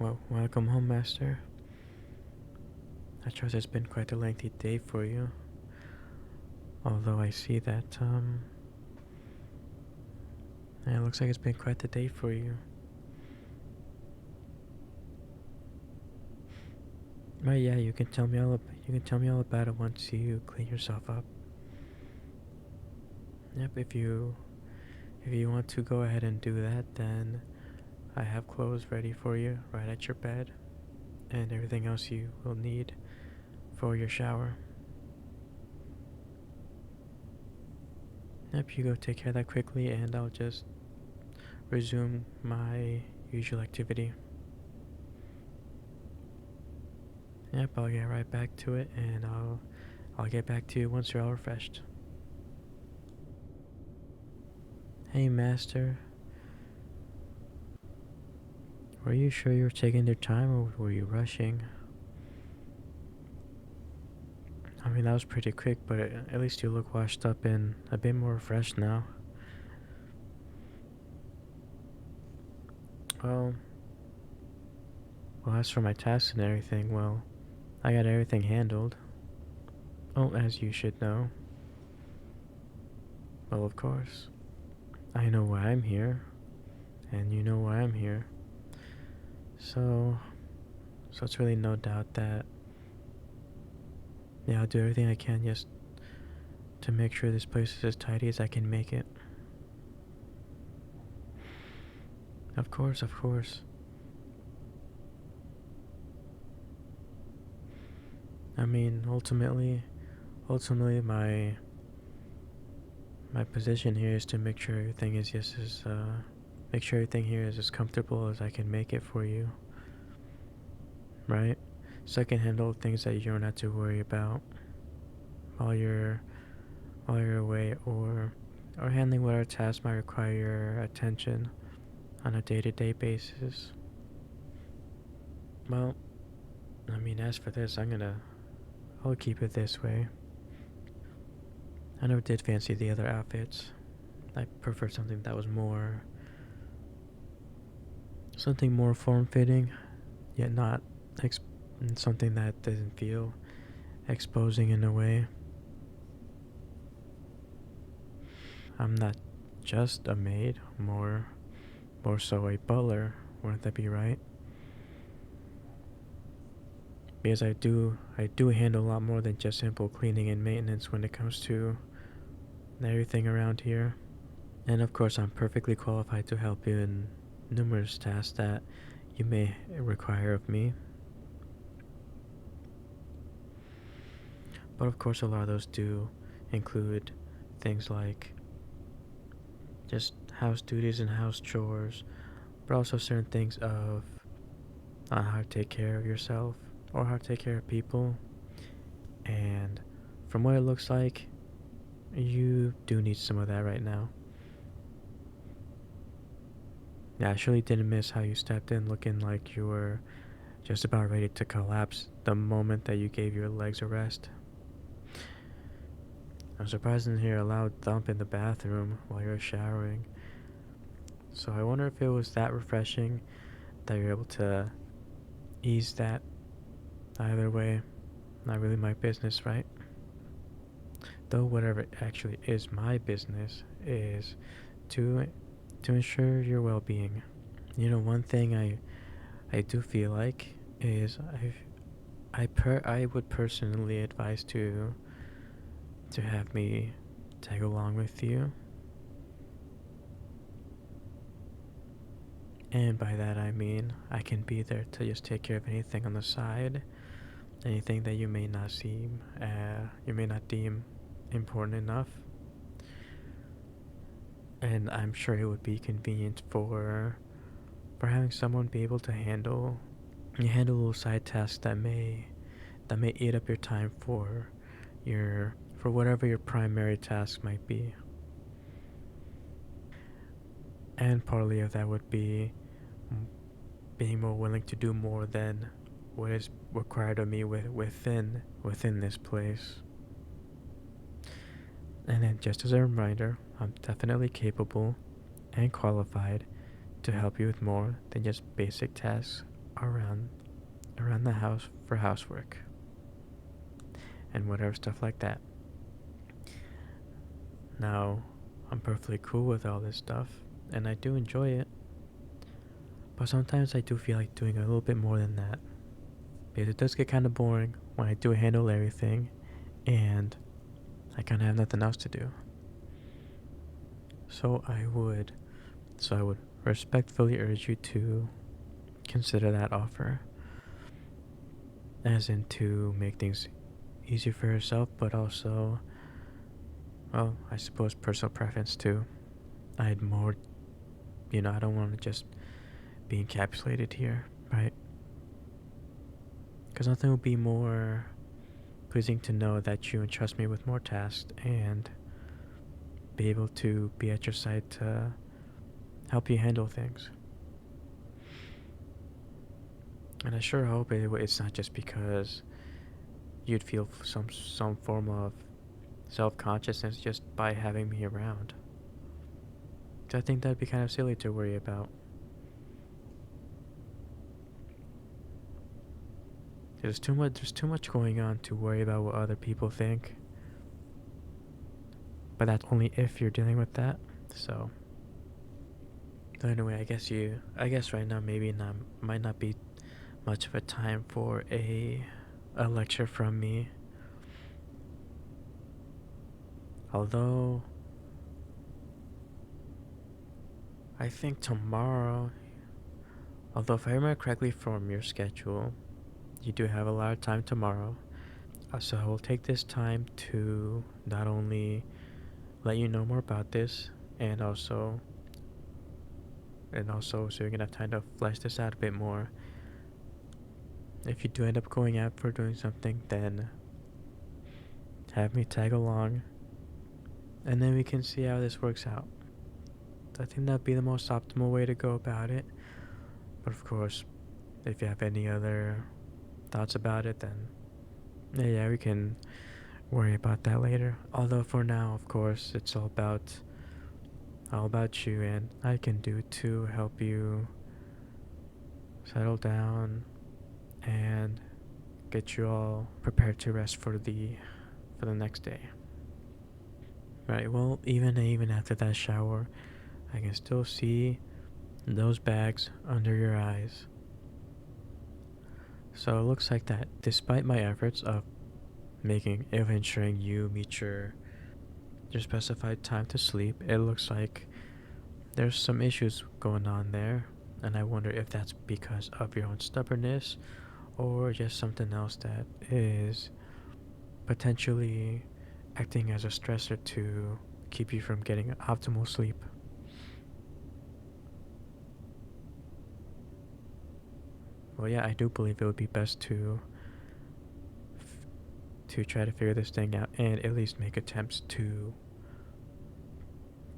Well, welcome home, Master. I trust it's been quite a lengthy day for you. Although I see that, it looks like it's been quite the day for you. But yeah, you can tell me all about it once you clean yourself up. Yep, if you want to go ahead and do that, then I have clothes ready for you right at your bed, and everything else you will need for your shower. Yep, you go take care of that quickly, and I'll just resume my usual activity. Yep, I'll get right back to it, and I'll get back to you once you're all refreshed. Hey, Master, were you sure you were taking your time, or were you rushing? I mean, that was pretty quick, but at least you look washed up and a bit more refreshed now. Well, as for my tasks and everything, well, I got everything handled. Oh, as you should know. Well, of course. I know why I'm here, and you know why I'm here. So, it's really no doubt that, yeah, I'll do everything I can just to make sure this place is as tidy as I can make it. Of course, of course. I mean, ultimately, my position here is to make sure everything is just as make sure everything here is as comfortable as I can make it for you, right? So I can handle things that you don't have to worry about while you're away, or handling whatever tasks might require your attention on a day-to-day basis. Well, I mean, as for this, I'll keep it this way. I never did fancy the other outfits. I preferred something that was something more form-fitting, yet not something that doesn't feel exposing in a way. I'm not just a maid, more so a butler, wouldn't that be right? Because I do handle a lot more than just simple cleaning and maintenance when it comes to everything around here. And of course, I'm perfectly qualified to help you in numerous tasks that you may require of me. But of course, a lot of those do include things like just house duties and house chores, but also certain things of how to take care of yourself or how to take care of people. And from what it looks like, you do need some of that right now. Yeah, I surely didn't miss how you stepped in looking like you were just about ready to collapse the moment that you gave your legs a rest. I'm surprised to hear a loud thump in the bathroom while you were showering. So I wonder if it was that refreshing that you're able to ease that. Either way, not really my business, right? Though whatever actually is my business is to ensure your well-being. You know, one thing I do feel like is I would personally advise to have me tag along with you. And by that I mean I can be there to just take care of anything on the side, anything that you may not deem important enough. And I'm sure it would be convenient for having someone be able to handle little side tasks that may eat up your time for whatever your primary task might be. And partly of that would be being more willing to do more than what is required of me within this place. And then, just as a reminder, I'm definitely capable and qualified to help you with more than just basic tasks around around the house for housework and whatever stuff like that. Now, I'm perfectly cool with all this stuff, and I do enjoy it, but sometimes I do feel like doing a little bit more than that, because it does get kind of boring when I do handle everything, and I kind of have nothing else to do. So I would respectfully urge you to consider that offer, as in to make things easier for yourself, but also, well, I suppose personal preference too. I'd more, I don't want to just be encapsulated here, right? Because nothing would be more pleasing to know that you entrust me with more tasks and be able to be at your side to help you handle things. And I sure hope it's not just because you'd feel some form of self-consciousness just by having me around. I think that'd be kind of silly to worry about. There's too much going on to worry about what other people think. But that's only if you're dealing with that. So anyway, I guess right now maybe not might not be much of a time for a lecture from me. Although I think tomorrow, although if I remember correctly from your schedule, you do have a lot of time tomorrow. So I will take this time to not only let you know more about this, and also so you're gonna have time to flesh this out a bit more. If you do end up going out for doing something, then have me tag along, and then we can see how this works out. I think that'd be the most optimal way to go about it. But of course, if you have any other thoughts about it, then yeah, we can worry about that later. Although for now, of course, it's all about you, and I can do to help you settle down and get you all prepared to rest for the next day. Right. Well, even after that shower, I can still see those bags under your eyes. So it looks like that despite my efforts of ensuring you meet your specified time to sleep, it looks like there's some issues going on there, and I wonder if that's because of your own stubbornness or just something else that is potentially acting as a stressor to keep you from getting optimal sleep. Well, yeah, I do believe it would be best to try to figure this thing out and at least make attempts to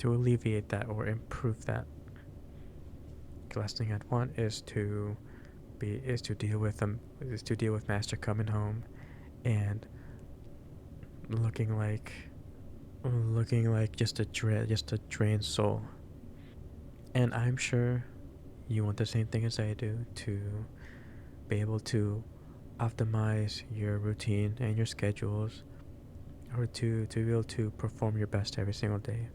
alleviate that or improve that. The last thing I'd want is to deal with master coming home and looking like just a drained soul. And I'm sure you want the same thing as I do, to be able to optimize your routine and your schedules, or to be able to perform your best every single day.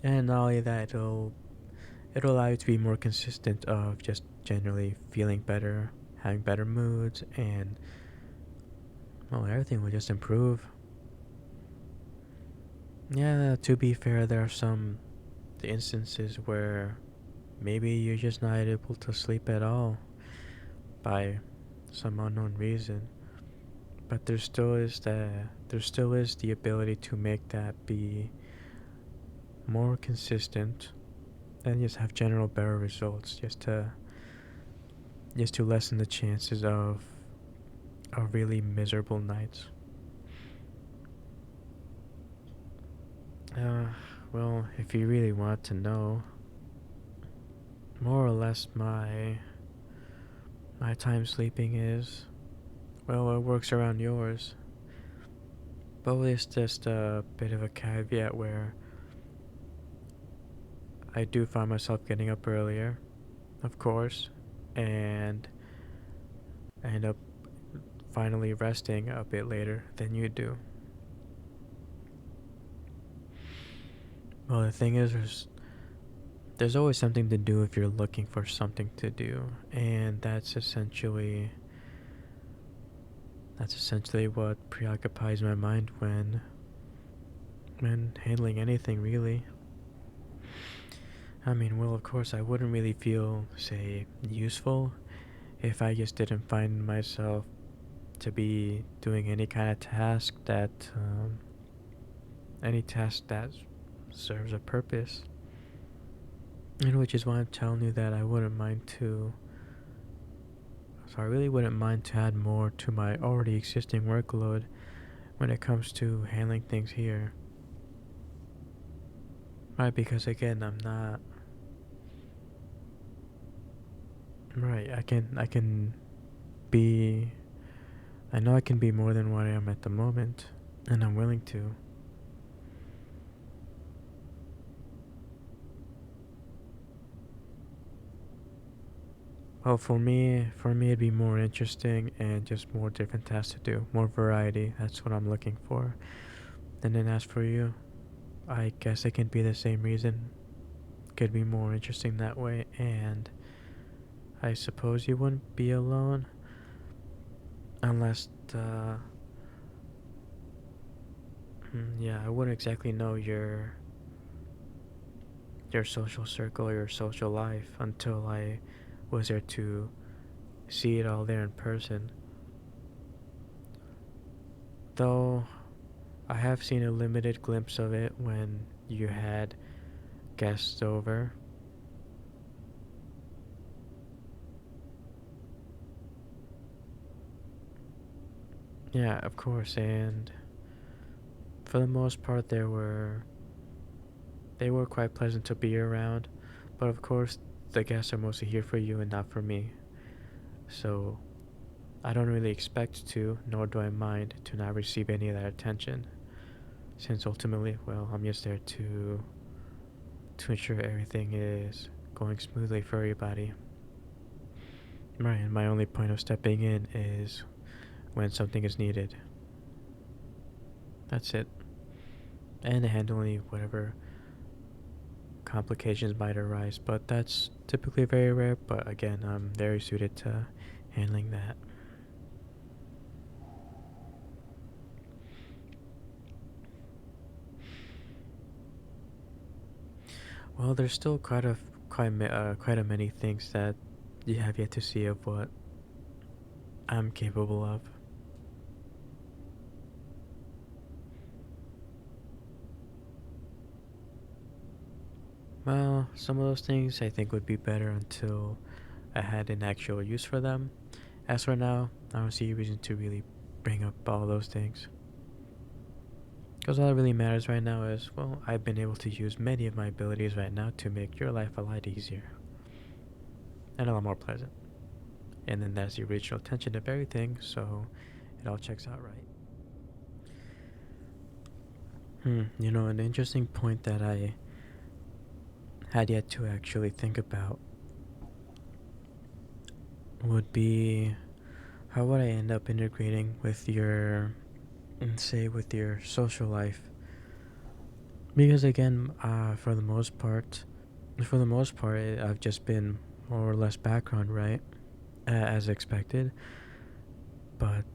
And not only that, it'll allow you to be more consistent of just generally feeling better, having better moods, and well, everything will just improve. Yeah, to be fair, there are some the instances where maybe you're just not able to sleep at all by some unknown reason. But there still is the ability to make that be more consistent and just have general better results, just to lessen the chances of really miserable nights. Uh, well, if you really want to know, more or less my time sleeping is, well, it works around yours. But it's just a bit of a caveat where I do find myself getting up earlier, of course, and I end up finally resting a bit later than you do. Well, the thing is, there's always something to do if you're looking for something to do, and that's essentially what preoccupies my mind when handling anything really. I mean, well, of course, I wouldn't really feel, say, useful if I just didn't find myself to be doing any kind of any task that serves a purpose. And which is why I'm telling you that I wouldn't mind to. So I really wouldn't mind to add more to my already existing workload when it comes to handling things here. Right, because again, I'm not. Right, I can be. I know I can be more than what I am at the moment, and I'm willing to. Well, for me, it'd be more interesting and just more different tasks to do, more variety. That's what I'm looking for. And then as for you, I guess it can be the same reason. Could be more interesting that way, and I suppose you wouldn't be alone unless, yeah, I wouldn't exactly know your social circle or your social life until I was there to see it all there in person. Though I have seen a limited glimpse of it when you had guests over. Yeah, of course, and for the most part they were quite pleasant to be around, but of course the guests are mostly here for you and not for me. So I don't really expect to, nor do I mind to not receive any of that attention, since ultimately, well, I'm just there to ensure everything is going smoothly for everybody. Right, and my only point of stepping in is when something is needed. That's it. And handling whatever complications might arise, but that's typically very rare. But again, I'm very suited to handling that. Well, there's still quite a many things that you have yet to see of what I'm capable of. Well, some of those things I think would be better until I had an actual use for them. As for now, I don't see a reason to really bring up all those things. Because all that really matters right now is, well, I've been able to use many of my abilities right now to make your life a lot easier and a lot more pleasant. And then that's the original intention of everything, so it all checks out right. An interesting point that I had yet to actually think about would be how would I end up integrating with your social life? Because again, for the most part, I've just been more or less background, right, as expected. But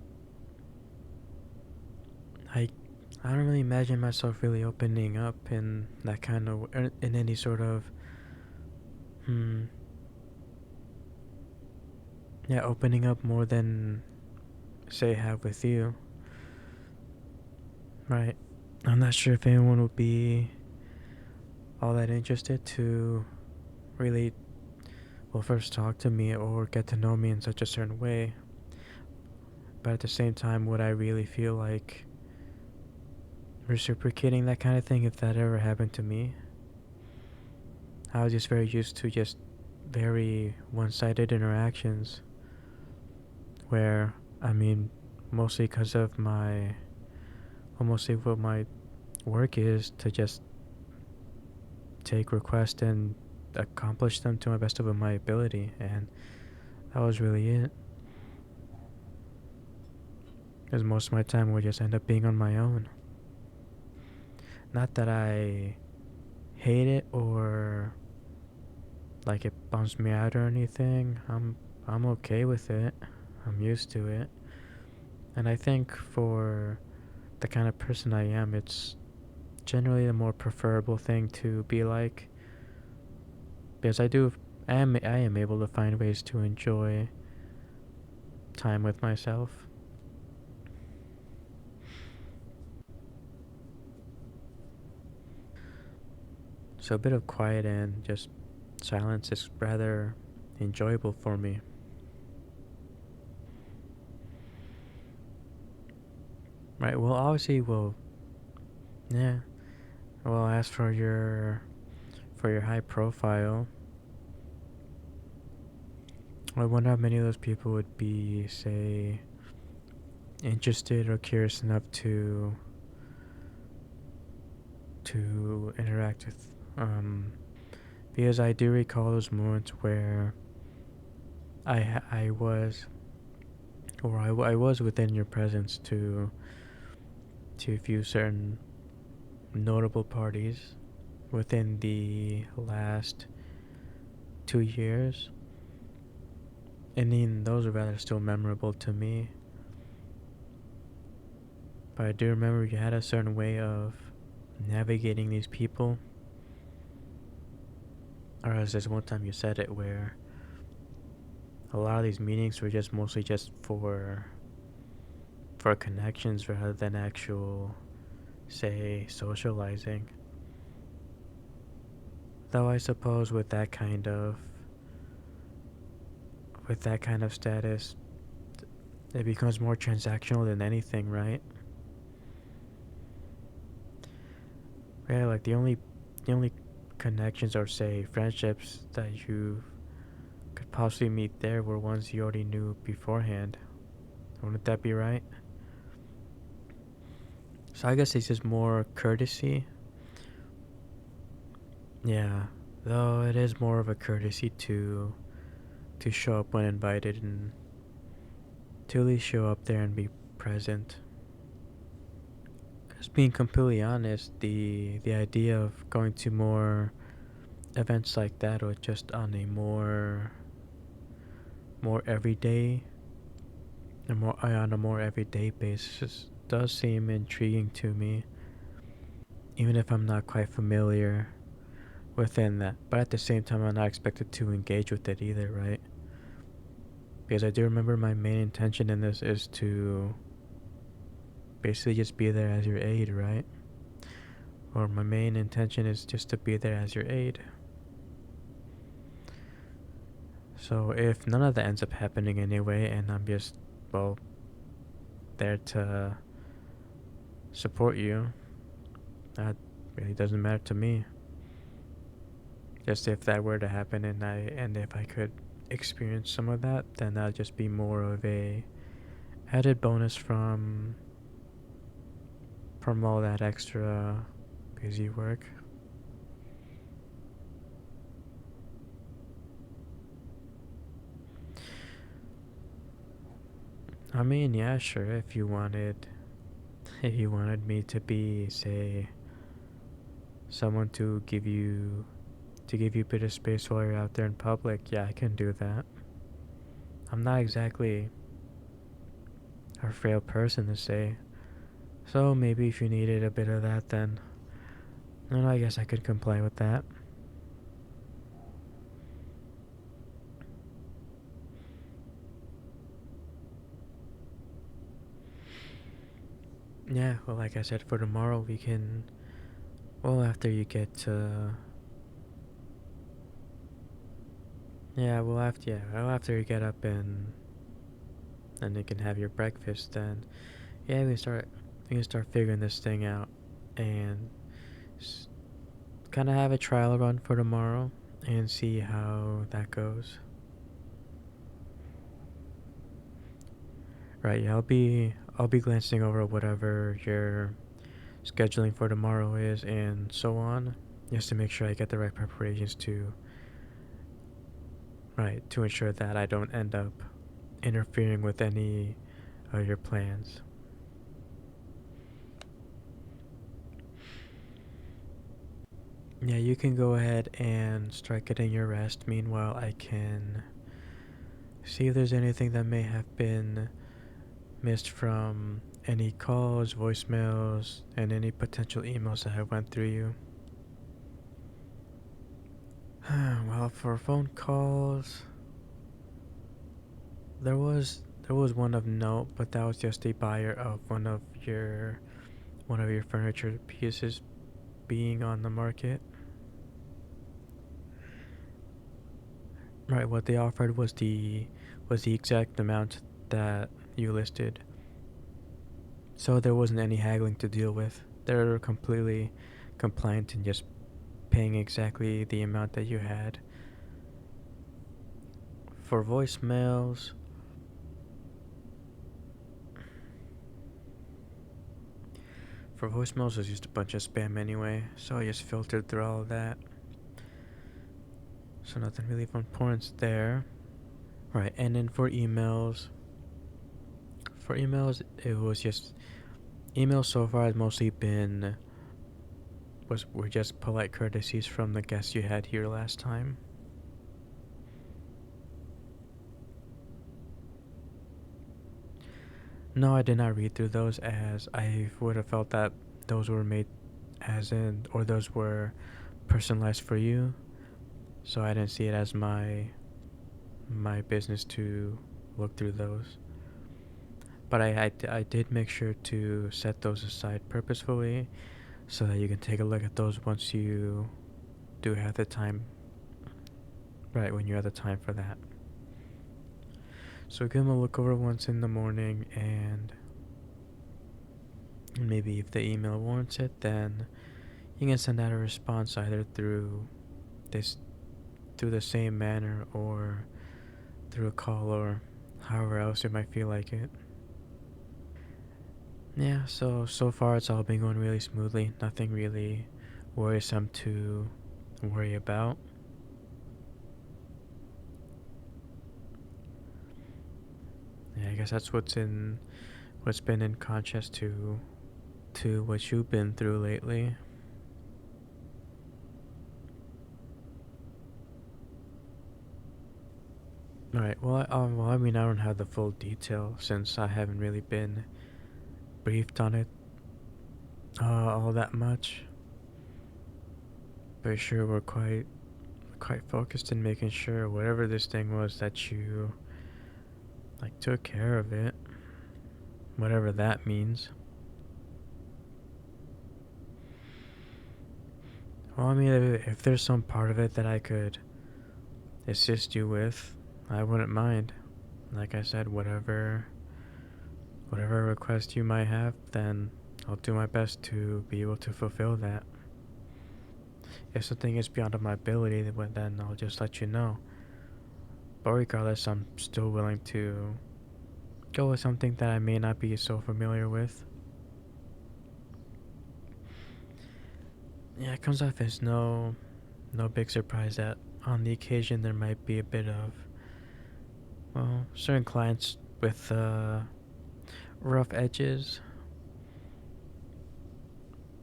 I, I don't really imagine myself really opening up in that kind of in any sort of, hmm, yeah, opening up more than say have with you, right? I'm not sure if anyone would be all that interested to really, well, first talk to me or get to know me in such a certain way. But at the same time, would I really feel like reciprocating that kind of thing if that ever happened to me? I was just very used to just very one-sided interactions where, I mean, mostly because of mostly what my work is to take requests and accomplish them to my best of my ability, and that was really it. Because most of my time would just end up being on my own. Not that I hate it or like it bums me out or anything. I'm okay with it. I'm used to it. And I think for the kind of person I am, it's generally the more preferable thing to be like, because I am able to find ways to enjoy time with myself. So a bit of quiet and just silence is rather enjoyable for me. Right, well obviously yeah. Well, as for your high profile, I wonder how many of those people would be, say, interested or curious enough to interact with, because I do recall those moments where I was, or I was within your presence to view certain notable parties within the last 2 years, and even those are rather still memorable to me. But I do remember you had a certain way of navigating these people. Or as this one time you said it, where a lot of these meetings were just mostly just for connections rather than actual, say, socializing. Though I suppose with that kind of status, it becomes more transactional than anything, right? Yeah, like the only connections or say friendships that you could possibly meet there were ones you already knew beforehand. Wouldn't that be right? So I guess it's just more courtesy. Yeah, though it is more of a courtesy to show up when invited and to at least show up there and be present. Because being completely honest, the idea of going to more events like that or just on a more everyday and more on a more everyday basis does seem intriguing to me, even if I'm not quite familiar within that. But at the same time, I'm not expected to engage with it either, right? Because I do remember my main intention in this is to basically just be there as your aide, right? Or my main intention is just to be there as your aide. So if none of that ends up happening anyway, and I'm just, well, there to support you, that really doesn't matter to me. Just if that were to happen and if I could experience some of that, then that'd just be more of a added bonus from all that extra busy work. I mean, yeah, sure, if you wanted me to be, say, someone to give you a bit of space while you're out there in public, yeah, I can do that. I'm not exactly a frail person to say, so maybe if you needed a bit of that, then I guess I could comply with that. Yeah, well, like I said, for tomorrow we can. Well, after you get to. Well, after you get up and you can have your breakfast, then yeah, we can start figuring this thing out and kind of have a trial run for tomorrow and see how that goes. Right, yeah, I'll be glancing over whatever your scheduling for tomorrow is and so on, just to make sure I get the right preparations to ensure that I don't end up interfering with any of your plans. Yeah, you can go ahead and start getting your rest. Meanwhile, I can see if there's anything that may have been missed from any calls, voicemails, and any potential emails that have went through you. Well, for phone calls, there was one of note, but that was just a buyer of one of your furniture pieces being on the market. Right, what they offered was the exact amount that you listed. So there wasn't any haggling to deal with. They're completely compliant and just paying exactly the amount that you had. For voicemails, it was just a bunch of spam anyway, so I just filtered through all of that. So nothing really of importance there. Right, and then for emails, it was just emails so far has mostly been were just polite courtesies from the guests you had here last time. No, I did not read through those, as I would have felt that those were made or those were personalized for you. So I didn't see it as my business to look through those. But I did make sure to set those aside purposefully so that you can take a look at those once you do have the time, right, when you have the time for that. So give them a look over once in the morning, and maybe if the email warrants it, then you can send out a response either this through the same manner or through a call or however else you might feel like it. Yeah, so far it's all been going really smoothly. Nothing really worrisome to worry about. Yeah, I guess that's what's been in contrast to what you've been through lately. All right. Well, I mean, I don't have the full detail since I haven't really been briefed on it all that much. But sure, we're quite focused in making sure whatever this thing was that you like took care of it, whatever that means. Well, I mean, if there's some part of it that I could assist you with, I wouldn't mind. Like I said, whatever request you might have, then I'll do my best to be able to fulfill that. If something is beyond my ability, then I'll just let you know. But regardless, I'm still willing to go with something that I may not be so familiar with. Yeah, it comes off as no big surprise that on the occasion there might be a bit of, well, certain clients with rough edges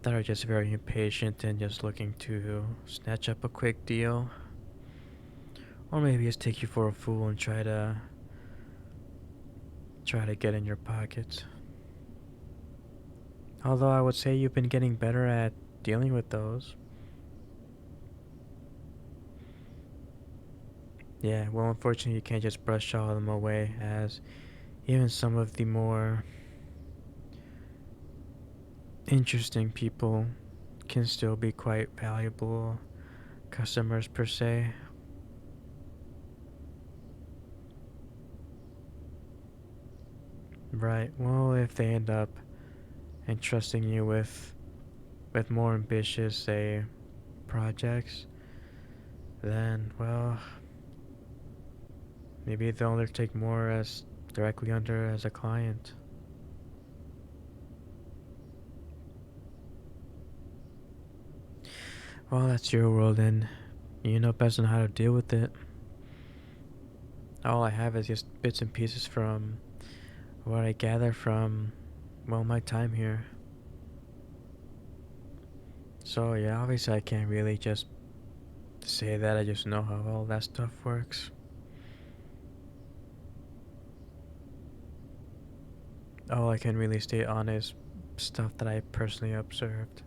that are just very impatient and just looking to snatch up a quick deal. Or maybe just take you for a fool and try to get in your pockets. Although I would say you've been getting better at dealing with those. Yeah, well, unfortunately, you can't just brush all of them away, as even some of the more interesting people can still be quite valuable customers, per se. Right, well, if they end up entrusting you with more ambitious, say, projects, then, well, maybe they'll take more as directly under as a client. Well, that's your world, and you know best on how to deal with it. All I have is just bits and pieces from what I gather from, well, my time here. So, yeah, obviously, I can't really just say that I just know how all that stuff works. All I can really state on is stuff that I personally observed.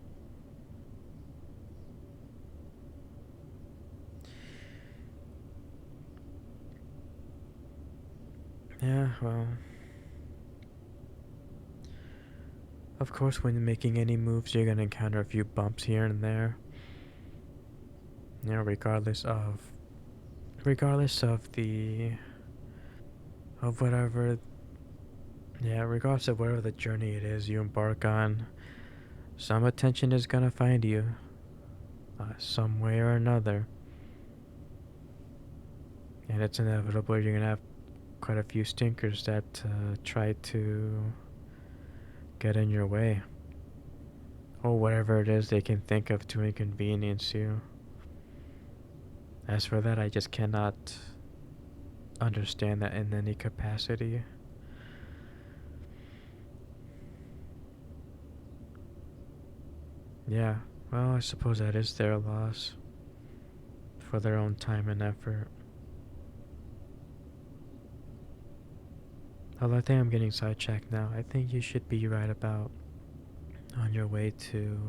Yeah, well, of course, when making any moves, you're gonna encounter a few bumps here and there. You know, regardless of the of whatever, yeah, regardless of whatever the journey it is you embark on, some attention is gonna find you, some way or another, and it's inevitable you're gonna have quite a few stinkers that try to get in your way, or whatever it is they can think of to inconvenience you. As for that, I just cannot understand that in any capacity. Yeah, well, I suppose that is their loss for their own time and effort. Although I think I'm getting sidetracked now. I think you should be right about on your way to,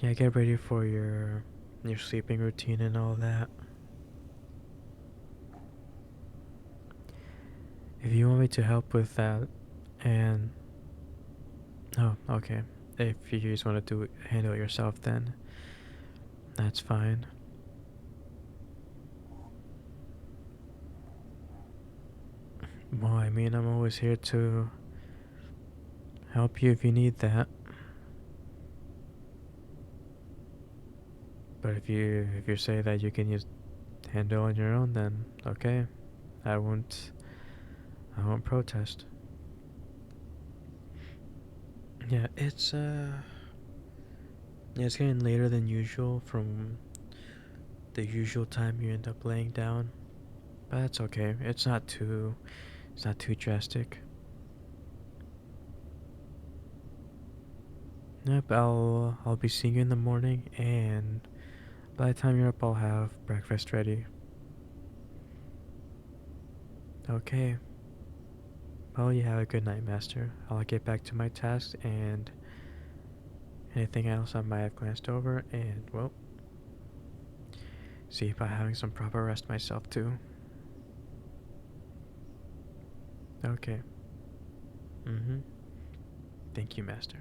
yeah, get ready for your sleeping routine and all that. If you want me to help with that, and oh, okay. If you just want to handle it yourself, then that's fine. Well, I mean, I'm always here to help you if you need that. But if you say that you can just handle on your own, then okay, I won't I won't protest. Yeah, it's getting later than usual from the usual time you end up laying down, but that's okay. It's not too drastic. Yep, I'll be seeing you in the morning, and by the time you're up, I'll have breakfast ready. Okay. Well, you have a good night, Master. I'll get back to my tasks and anything else I might have glanced over, and well, see about having some proper rest myself too. Okay. Mm-hmm. Thank you, Master.